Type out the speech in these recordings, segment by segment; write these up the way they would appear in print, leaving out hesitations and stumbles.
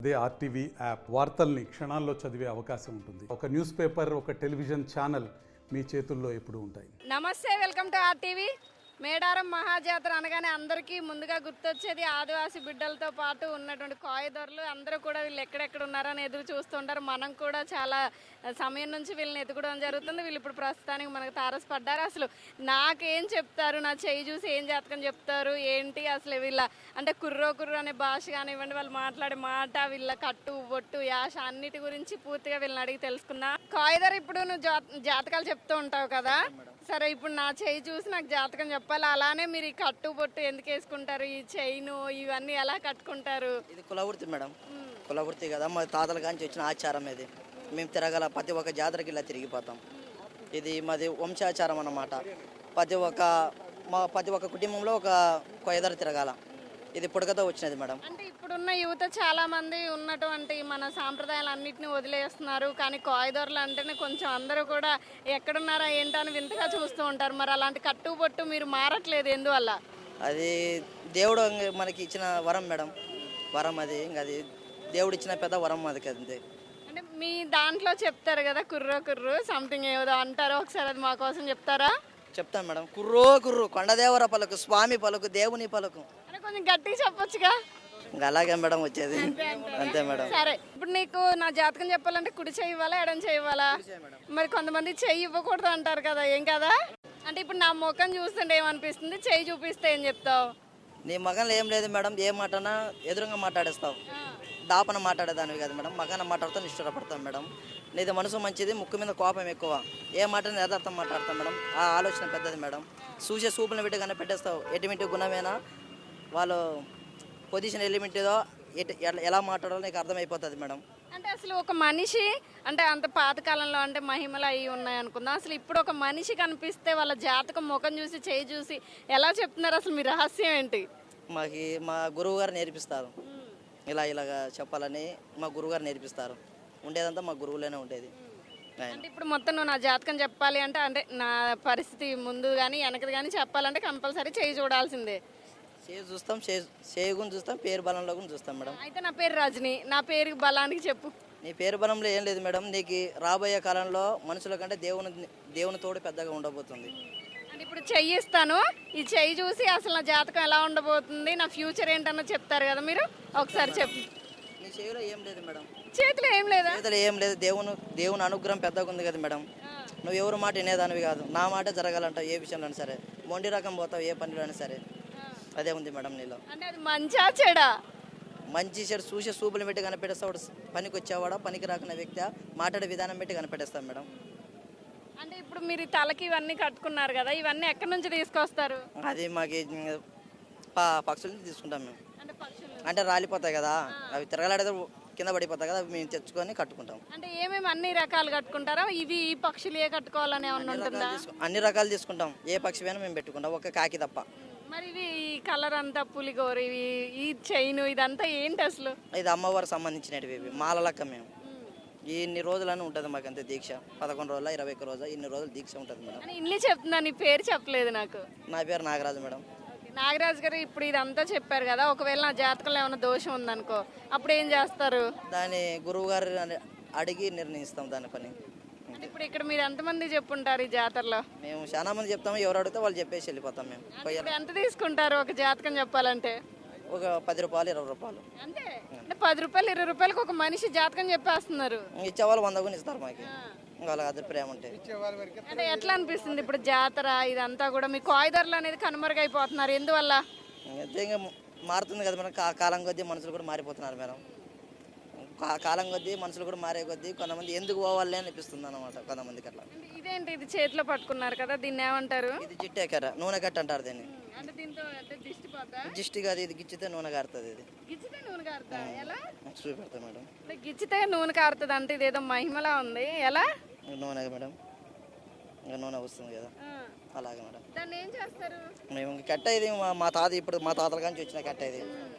అదే RTV app వార్తల్ని క్షణాల్లో చదివే అవకాశం ఉంటుంది. ఒక న్యూస్ పేపర్, ఒక టెలివిజన్ ఛానల్ మీ చేతుల్లో ఎప్పుడూ ఉంటాయి. నమస్తే, వెల్కమ్ టు ఆర్టీవీ. మేడారం మహాజాతర అనగానే అందరికీ ముందుగా గుర్తొచ్చేది ఆదివాసీ బిడ్డలతో పాటు ఉన్నటువంటి కాయదొరలు. అందరూ కూడా వీళ్ళు ఎక్కడెక్కడ ఉన్నారని ఎదురు చూస్తుంటారు. మనం కూడా చాలా సమయం నుంచి వీళ్ళని ఎదుగుకోవడం జరుగుతుంది. వీళ్ళు ఇప్పుడు ప్రస్తుతానికి మనకు తారసపడ్డారు. అసలు నాకేం చెప్తారు, నా చేయి చూసి ఏం జాతకం చెప్తారు ఏంటి, అసలు వీళ్ళ అంటే కుర్రో అనే భాష కానివ్వండి, వాళ్ళు మాట్లాడే మాట, వీళ్ళ కట్టు బొట్టు యాష అన్నిటి గురించి పూర్తిగా వీళ్ళని అడిగి తెలుసుకున్నా. కాయదొర, ఇప్పుడు నువ్వు జాతకాలు చెప్తూ ఉంటావు కదా, సరే ఇప్పుడు నా చేయి చూసి నాకు జాతకం చెప్పాలి. అలానే మీరు ఈ కట్టు బొట్టు ఎందుకు వేసుకుంటారు, ఈ చైను ఇవన్నీ ఎలా కట్టుకుంటారు? ఇది కులవృత్తి మేడం, కులవృత్తి కదా, మా తాతల కాంచి వచ్చిన ఆచారం ఇది. మేము తిరగల ప్రతి ఒక్క జాతరకి ఇలా తిరిగిపోతాం. ఇది మాది వంశాచారం అన్నమాట. ప్రతి ఒక్క కుటుంబంలో ఒక కొయ్యదర తిరగాల. ఇది పుడకతో వచ్చినది మేడం. అంటే ఇప్పుడున్న యువత చాలా మంది ఉన్నటువంటి మన సాంప్రదాయాలు అన్నింటినీ వదిలేస్తున్నారు. కానీ కాయదొరలు అంటేనే కొంచెం అందరూ కూడా ఎక్కడున్నారా ఏంటని వింతగా చూస్తూ ఉంటారు. మరి అలాంటి కట్టుబొట్టు మీరు మారట్లేదు ఎందువల్ల? అది దేవుడు మనకి ఇచ్చిన వరం మేడం, వరం అది. ఇంకా అది దేవుడు ఇచ్చిన పెద్ద వరం అది కదంతే. అంటే మీ దాంట్లో చెప్తారు కదా కుర్రు సంథింగ్ ఏదో అంటారో, ఒకసారి అది మా కోసం చెప్తారా? చెప్తాను మేడం. కుర్రు కొండదేవర పలుకు, స్వామి పలుకు, దేవుని పలుకు. అంటే కొంచెం గట్టిగా చెప్పొచ్చుగా. ఇంకా అలాగే మేడం వచ్చేది, అంతే మేడం. సరే, ఇప్పుడు నీకు నా జాతకం చెప్పాలంటే కుడి చేయి ఇవ్వాలా, ఎడం చేయి ఇవ్వాలా? మరి కొంతమంది చెయ్యి ఇవ్వకూడదు అంటారు కదా, ఏం కదా? అంటే ఇప్పుడు నా ముఖం చూస్తుంటే ఏమనిపిస్తుంది, చెయ్యి చూపిస్తే ఏం చెప్తావు? నీ మగన్లో ఏం లేదు మేడం, ఏ మాటనా ఎదురుగా మాట్లాడేస్తావు. దాపన మాట్లాడేదానివి కదా మేడం, మగన మాట్లాడుతూ ఇష్టపడతాం మేడం. నీది మనసు మంచిది, ముక్కు మీద కోపం ఎక్కువ. ఏ మాటని యథార్థం మాట్లాడతాం మేడం, ఆ ఆలోచన పెద్దది మేడం. చూసే సూపులను పెట్టి కనిపెట్టేస్తావు. ఎటువంటి గుణమేనా, వాళ్ళు పొజిషన్ ఎలిమెంట్దో ఎలా మాట్లాడాలో నీకు అర్థమైపోతుంది మేడం. అంటే అసలు ఒక మనిషి అంటే అంత పాతకాలంలో అంటే మహిమలు అవి ఉన్నాయి అనుకుందాం, అసలు ఇప్పుడు ఒక మనిషి కనిపిస్తే వాళ్ళ జాతకం ముఖం చూసి చేయి చూసి ఎలా చెప్తున్నారు, అసలు మీ రహస్యం ఏంటి? మా గురువు గారు నేర్పిస్తారు, ఇలాగా చెప్పాలని మా గురువుగారు నేర్పిస్తారు. ఉండేదంతా మా గురువులోనే ఉండేది. అంటే ఇప్పుడు మొత్తం నువ్వు నా జాతకం చెప్పాలి అంటే అంటే నా పరిస్థితి ముందు కానీ వెనకది కానీ చెప్పాలంటే కంపల్సరీ చేయి చూడాల్సిందే. చేయి చూస్తాం, చేయుగుని చూస్తాం, పేరు బలంలో కూడా చూస్తాం మేడం. అయితే నా పేరు రజని, నా పేరు బలానికి చెప్పు. నీ పేరు బలంలో ఏం లేదు మేడం, నీకు రాబోయే కాలంలో మనుషుల కంటే దేవుని తోడు పెద్దగా ఉండబోతుంది. అంటే ఇప్పుడు చెయ్యి ఇస్తాను, ఈ చెయ్యి చూసి అసలు నా జాతకం ఎలా ఉండబోతుంది, నా ఫ్యూచర్ ఏంటన్నా చెప్తారు కదా మీరు, ఒకసారి చెప్పు. నీ చేతిలో ఏం లేదు మేడం, చేతిలో ఏం లేదా? చేతిలో ఏం లేదు, దేవుని అనుగ్రహం పెద్దగా ఉంది కదా మేడం. నువ్వు ఎవరి మాట వినేదానివి కాదు, నా మాట జరగాలంటావు. ఏ విషయంలో సరే మొండి రకం పోతావు, ఏ పనిలో అయినా సరే. అదే ఉంది మేడం నీలో. అంటే అది మంచా చెడా? మంచి చెడు చూసే సూపులు పెట్టి కనిపెట్టేస్తాడు. పనికి వచ్చేవాడా, పనికి రాకున్న వ్యక్తి మాట్లాడే విధానం పెట్టి కనిపెట్టేస్తాం మేడం. అంటే ఇప్పుడు మీరు తలకి ఇవన్నీ కట్టుకున్నారు కదా, ఇవన్నీ ఎక్కడి నుంచి తీసుకొస్తారు? అది మాకు పక్షుల నుంచి తీసుకుంటాం మేము. అంటే పక్షులు అంటే రాలిపోతాయి కదా, అవి తిరగలాడితే కింద పడిపోతాయి కదా, అవి మేము తెచ్చుకొని కట్టుకుంటాం. అంటే ఏమేమి అన్ని రకాలు కట్టుకుంటారా? ఇవి ఈ పక్షులు ఏ కట్టుకోవాలని ఏమన్నా ఉంటుందా? అన్ని రకాలు తీసుకుంటాం, ఏ పక్షి అయినా మేము పెట్టుకుంటాం, ఒక కాకి తప్ప. మరి ఇవి కలర్ అంతా పులిగోరు, ఇవి ఈ చైన్ ఇదంతా ఏంటి అసలు? ఇది అమ్మవారికి సంబంధించినవి, ఇవి మాల లెక్క. మేము ఇన్ని రోజులని ఉంటుంది మాకు అంతే దీక్ష, 11 రోజుల 21 రోజుల ఇన్ని రోజులు దీక్ష ఉంటుంది మేడం. ఇన్ని చెప్తున్నా, నీ పేరు చెప్పలేదు నాకు. నా పేరు నాగరాజు మేడం. నాగరాజు గారు, ఇప్పుడు ఇదంతా చెప్పారు కదా, ఒకవేళ నా జాతకంలో ఏమైనా దోషం ఉందనుకో అప్పుడు ఏం చేస్తారు? దాన్ని గురువు గారు అడిగి నిర్ణయిస్తాం దాని పని. ఇప్పుడు ఇక్కడ మీరు ఎంతమంది చెప్పుంటారు ఈ జాతరలో? మేము చాలా మంది చెప్తాము, ఎవరు అడిగితే వాళ్ళు చెప్పేసి వెళ్ళిపోతాం. మేము ఇప్పుడు ఎంత తీసుకుంటారు ఒక జాతకం చెప్పాలంటే? ఒక 10 రూపాయలు 20 రూపాయలు అంతే. అంటే 10 రూపాయలు 20 రూపాయలకు ఒక మనిషి జాతకం చెప్పేస్తున్నారు. ఇచ్చేవాళ్ళు 100 కూడా ఇస్తారు మాకు, వాళ్ళకి అది ప్రేమ ఉంటే. అంటే ఎట్లా అనిపిస్తుంది ఇప్పుడు జాతర ఇదంతా కూడా మీ కాయదొరలు అనేది కనుమరుగైపోతున్నారు, ఎందువల్ల? అయితే ఇంకా మారుతుంది కదా మేడం, కాలం కొద్దీ మనుషులు కూడా మారిపోతున్నారు మేడం. కాలం కొద్దీ మనుషులు కూడా మారే కొద్దీ కొంతమంది ఎందుకు పోవాలి అనిపిస్తుంది అన్నమాట కొంతమందికి. అట్లా ఇదేంటి, ఇది చేతిలో పట్టుకున్నారు కదా, దీన్ని ఏమంటారు? ఇది జిట్టేకర, నూనె కట్ట అంటారు దీన్ని. అంటే దీంతో అంటే దిష్టి పోతా? దిష్టి కాదు, ఇది గిచ్చితే నూనె కారుతుంది. ఇది గిచ్చితే నూనె కారుతా? ఎలా చూపెడతా మేడం. గిచ్చితే నూనె కారుతుంది అంటే ఇదేదో మహిమలా ఉంది, ఎలా? నూనె మేడం, ఇంకా నూనె వస్తుంది కదా, అలాగే మేడం. దాన్ని ఏం చేస్తారు? మేము కట్ట ఇది మా తాత, ఇప్పుడు మా తాతల కాంచి వచ్చిన కట్ట ఇది,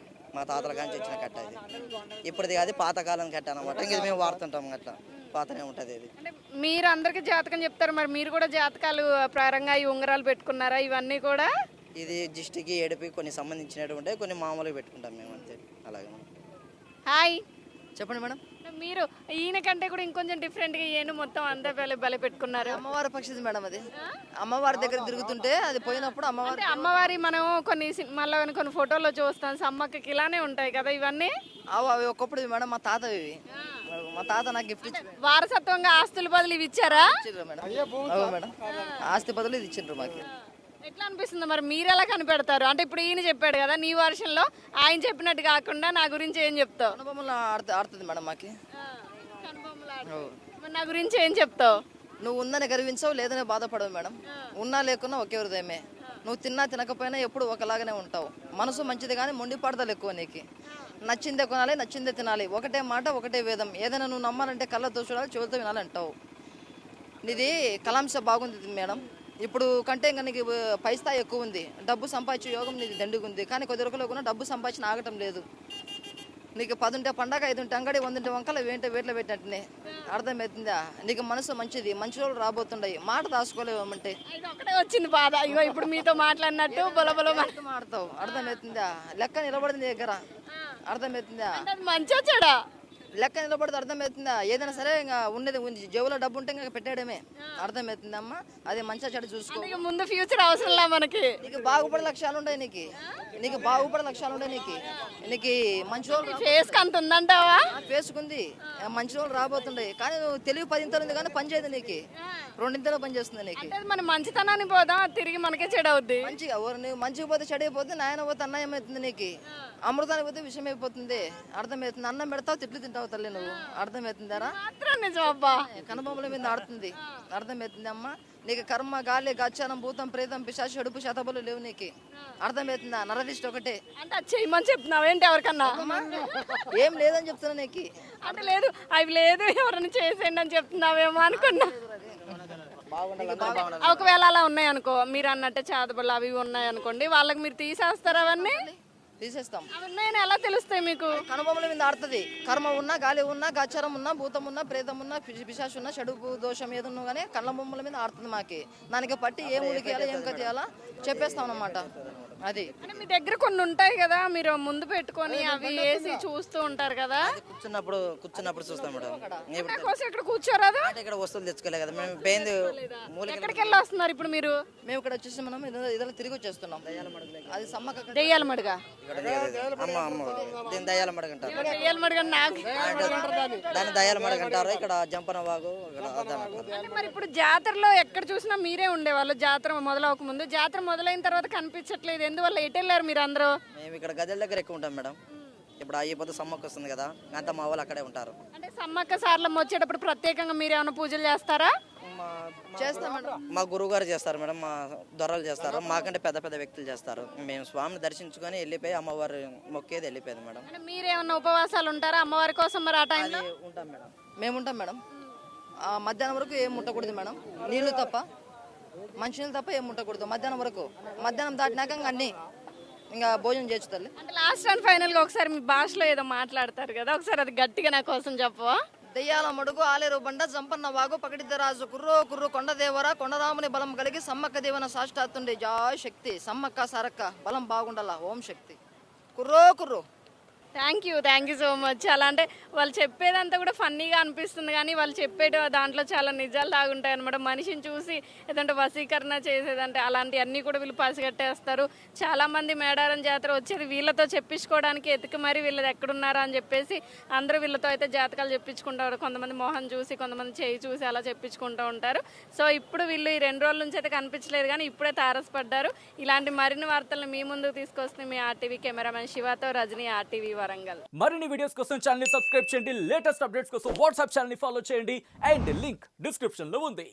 మా తాతల కాంచి వచ్చిన కట్ట ఇది. ఇప్పుడుది కాదు, పాతకాలం కట్ట అనమాట. ఇంక మేము వాడుతుంటాం అట్లా, పాతనే ఉంటుంది ఇది. అంటే మీరు అందరికి జాతకం చెప్తారు, మరి మీరు కూడా జాతకాలు ప్రారంగా ఈ ఉంగరాలు పెట్టుకున్నారా ఇవన్నీ కూడా? ఇది దిష్టికి ఏడుపుకి కొన్ని సంబంధించినటువంటి, కొన్ని మామూలుగా పెట్టుకుంటాం మేము అంతే, అలాగే. హాయ్, చెప్పండి మేడం. మీరు ఈయన కంటే కూడా ఇంకొంచెం డిఫరెంట్గా ఈయన మొత్తం అంతా బలి పెట్టుకున్నారు. అమ్మవారి పక్షిది మేడం అది. అమ్మవారి దగ్గర తిరుగుతుంటే అది పోయినప్పుడు అమ్మవారి అంటే అమ్మవారి మనం కొన్ని సినిమాల్లో కానీ కొన్ని ఫోటోల్లో చూస్తాం, సమ్మక్కకి ఇలానే ఉంటాయి కదా ఇవన్నీ. అవి ఒకప్పుడు మేడం మా తాత ఇవి. మా తాత నాకు గిఫ్ట్ ఇచ్చిండ్రు వారసత్వంగా ఆస్తుల బదులు ఇవి ఇచ్చారా మేడం. అవు మేడం, ఆస్తి బదులు ఇది ఇచ్చిండ్రు మాకు. ఎట్లా అనిపిస్తుంది మరి, మీరు ఎలా కనిపెడతారు? అంటే ఇప్పుడు ఈయన చెప్పాడు కదా నీ వర్షన్లో, ఆయన చెప్పినట్టు కాకుండా నా గురించి ఏం చెప్తావు? అనుభవంలో ఆడుతుంది మేడం మాకి. మరి నా గురించి ఏం చెప్తావు? నువ్వు ఉందని గర్వించవు, లేదని బాధపడవు మేడం. ఉన్నా లేకున్నా ఒకే హృదయమే. నువ్వు తిన్నా తినకపోయినా ఎప్పుడు ఒకలాగానే ఉంటావు. మనసు మంచిది కానీ మొండి పాడదలు ఎక్కువ నీకు. నచ్చిందే కొనాలి, నచ్చిందే తినాలి, ఒకటే మాట ఒకటే వేదం. ఏదైనా నువ్వు నమ్మాలంటే కళ్ళతో చూడాలి, చెవులతో వినాలి అంటావు. నీది కలాంశ బాగుంది మేడం. ఇప్పుడు కంటే ఇంకా నీకు పై స్థాయి ఎక్కువ ఉంది. డబ్బు సంపాదించే యోగం నీది దండిగా ఉంది. కానీ కొద్ది రోజుల్లో కూడా డబ్బు సంపాదించిన ఆగటం లేదు. నీకు 10 ఉంటే పండగ, 5 ఉంటే అంగడి, 100 ఉంటే వంకలు, వేట్లో పెట్టినట్టునే. అర్థమవుతుందా? నీకు మనసు మంచిది, మంచి రోజులు రాబోతుండయి. మాట దాచుకోలేమంటే ఒకటే వచ్చింది బాధ. ఇగో ఇప్పుడు మీతో మాట్లాడినట్టు బొలబొల మాడతావు. అర్థమవుతుందా? లెక్క నిలబడింది దగ్గర. అర్థమవుతుందా? మంచి వచ్చాడా? లెక్క నిలబడితే అర్థమవుతుందా? ఏదైనా సరే ఇంకా ఉన్నది ఉంది, జేబులో డబ్బు ఉంటే ఇంకా పెట్టేయడమే. అర్థమవుతుందమ్మా? అది మంచిగా చెడు చూసుకో. ముందు ఫ్యూచర్ అవసరంలా మనకి. నీకు బాగుపడే లక్ష్యాలు ఉంటాయి. నీకు బాగుపడే లక్ష్యాలు ఉంటాయి. నీకు మంచి రోజులు ఫేస్ అంత ఉందంటావా? ఫేసుకుంది, మంచి రోజులు రాబోతుండే. కానీ నువ్వు తెలివి 10 ఇంతలు ఉంది కానీ పని చేయదు. నీకు 2 ఇంతలో పని చేస్తుంది. నీకు మన మంచితనాన్ని పోదాం, తిరిగి మనకే చెడు అవుద్ది. మంచిగా నువ్వు మంచిగా పోతే చెడు అయిపోతుంది, నాయన పోతే అన్యాయం అవుతుంది. నీకు అమృతానికి పోతే విషయం అయిపోతుంది. అర్థమవుతుంది? అన్నం పెడతావు, తిట్లు తింటావు తల్లి నువ్వు. అర్థమవుతుందారా? కనుబొమ్మల మీద ఆడుతుంది. అర్థమవుతుంది అమ్మా? నీకు కర్మ, గాలి, గచ్చానం, భూతం, ప్రేతం, పిశాచి, అడుపు, శతబలు లేవు నీకు. అర్థమవుతుందా? నరదిష్టి ఒకటే. అంటే చేయమని చెప్తున్నావు ఏంటి ఎవరికన్నా? ఏం లేదని చెప్తున్నా నీకు. అంటే లేదు, అవి లేదు, ఎవరైనా చేసేయండి అని చెప్తున్నావేమో అనుకున్నా. ఒకవేళ అలా ఉన్నాయనుకో, మీరు అన్నట్టే చేతబడులు అవి ఉన్నాయి అనుకోండి, వాళ్ళకి మీరు తీసేస్తారు అవన్నీ? తీసేస్తాం. నేను ఎలా తెలుస్తాయి మీకు? కనుబొమ్మల మీద ఆడుతుంది. కర్మ ఉన్నా, గాలి ఉన్నా, గచ్చారం ఉన్నా, భూతం ఉన్నా, ప్రేతం ఉన్నా, పిశాచి ఉన్నా, చెడుపు దోషం ఏదున్నా కానీ కళ్ళ బొమ్మల మీద ఆడుతుంది మాకి. దానికి పట్టి ఏం ఉడికేయాలా, ఏం కథేయాలా చెప్పేస్తాం అన్నమాట. అది అంటే మీ దగ్గర కొన్ని ఉంటాయి కదా, మీరు ముందు పెట్టుకొని అవి వేసి చూస్తూ ఉంటారు కదా. కూర్చున్నప్పుడు చూస్తాం మేడం. ఇక్కడ కూర్చోరాదా? ఇక్కడ వస్తువులు తెచ్చుకోలే కదా మేము. బేందు ఎక్కడికి వెళ్ళి వస్తున్నారు ఇప్పుడు మీరు? మేము ఇక్కడ వచ్చేసి మనం ఇదిలో తిరిగి వచ్చేస్తున్నాం. అది సమ్మక్క దెయ్యాల మడుగా. దీని దయ్యాల మడుగు అంటారు. దెయ్యాల మడుగా దాన్ని దయ్యాల మడుగు అంటారు. ఇక్కడ జంపన వాగు. మరి ఇప్పుడు జాతరలో ఎక్కడ చూసినా మీరే ఉండేవాళ్ళు. జాతర మొదలవక ముందు, జాతర మొదలైన తర్వాత కనిపించట్లేదు. ఎందువల్ల? ఎటు వెళ్ళారు మీరు అందరూ? మేము ఇక్కడ గదెల దగ్గర ఎక్కువ ఉంటాం మేడం. ఇప్పుడు అయిపోతే సమ్మక్క వస్తుంది కదా, అంతా మా వాళ్ళు అక్కడే ఉంటారు. అంటే సమ్మక్క సార్లమ్మ వచ్చేటప్పుడు ప్రత్యేకంగా మీరు ఏమైనా పూజలు చేస్తారా? చేస్తాం మేడం. మా గురువు గారు చేస్తారు మేడం, మా దొరలు చేస్తారు, మాకంటే పెద్ద పెద్ద వ్యక్తులు చేస్తారు. మేము స్వామిని దర్శించుకొని వెళ్ళిపోయి అమ్మవారు మొక్కేది వెళ్ళిపోయింది మేడం. మీరేమన్నా ఉపవాసాలు ఉంటారా అమ్మవారి కోసం? మరి ఆ టైంలో ఉంటాం మేడం. మేము ఉంటాం మేడం. మధ్యాహ్నం వరకు ఏం ముట్టకూడదు మేడం. నీళ్లు తప్ప, మంచినీళ్ళు తప్ప ఏం ముట్టకూడదు మధ్యాహ్నం వరకు. మధ్యాహ్నం దాటినాక అన్నీ ఇంకా భోజనం చేయొచ్చు తల్లి. అంటే లాస్ట్ అండ్ ఫైనల్ గా ఒకసారి మీ భాషలో ఏదో మాట్లాడతారు కదా, ఒకసారి అది గట్టిగా నా కోసం చెప్పవా? దెయ్యాల మడుగు, ఆలేరు బండ, జంపన్న వాగు, పకడిద్దరాజు, కుర్రో కుర్రు, కొండదేవర, కొండరాముని బలం కలిగి సమ్మక్క దేవన సాష్టాత్తుండే. జాయ్ శక్తి సమ్మక్క సారక్క బలం బాగుండాల. ఓం శక్తి. కుర్రో కుర్రో. Thank you so much. అలా అంటే వాళ్ళు చెప్పేదంతా కూడా ఫన్నీగా అనిపిస్తుంది, కానీ వాళ్ళు చెప్పేటి దాంట్లో చాలా నిజాలు దాగుంటాయి అనమాట. మనిషిని చూసి ఏదంటే వశీకరణ చేసేదంటే అలాంటివన్నీ కూడా వీళ్ళు పసిగట్టేస్తారు. చాలామంది మేడారం జాతర వచ్చేది వీళ్ళతో చెప్పించుకోవడానికి, ఎతికి మరి వీళ్ళది ఎక్కడున్నారా అని చెప్పేసి అందరూ వీళ్ళతో అయితే జాతకాలు చెప్పించుకుంటారు. కొంతమంది మొహం చూసి, కొంతమంది చేయి చూసి అలా చెప్పించుకుంటూ ఉంటారు. సో ఇప్పుడు వీళ్ళు ఈ 2 రోజుల నుంచి అయితే కనిపించలేదు, కానీ ఇప్పుడే తారసపడ్డారు. ఇలాంటి మరిన్ని వార్తలను మీ ముందుకు తీసుకొస్తుంది మీ ఆర్టీవీ కెమెరామెన్ శివతో రజనీ, ఆర్టీవీ వరంగల్. మరిన్ని వీడియోస్ కోసం ఛానల్ ని సబ్స్క్రైబ్ చేయండి. లేటెస్ట్ అప్డేట్స్ కోసం వాట్సాప్ ఛానల్ ని ఫాలో చేయండి. అండ్ లింక్ డిస్క్రిప్షన్ లో ఉంది.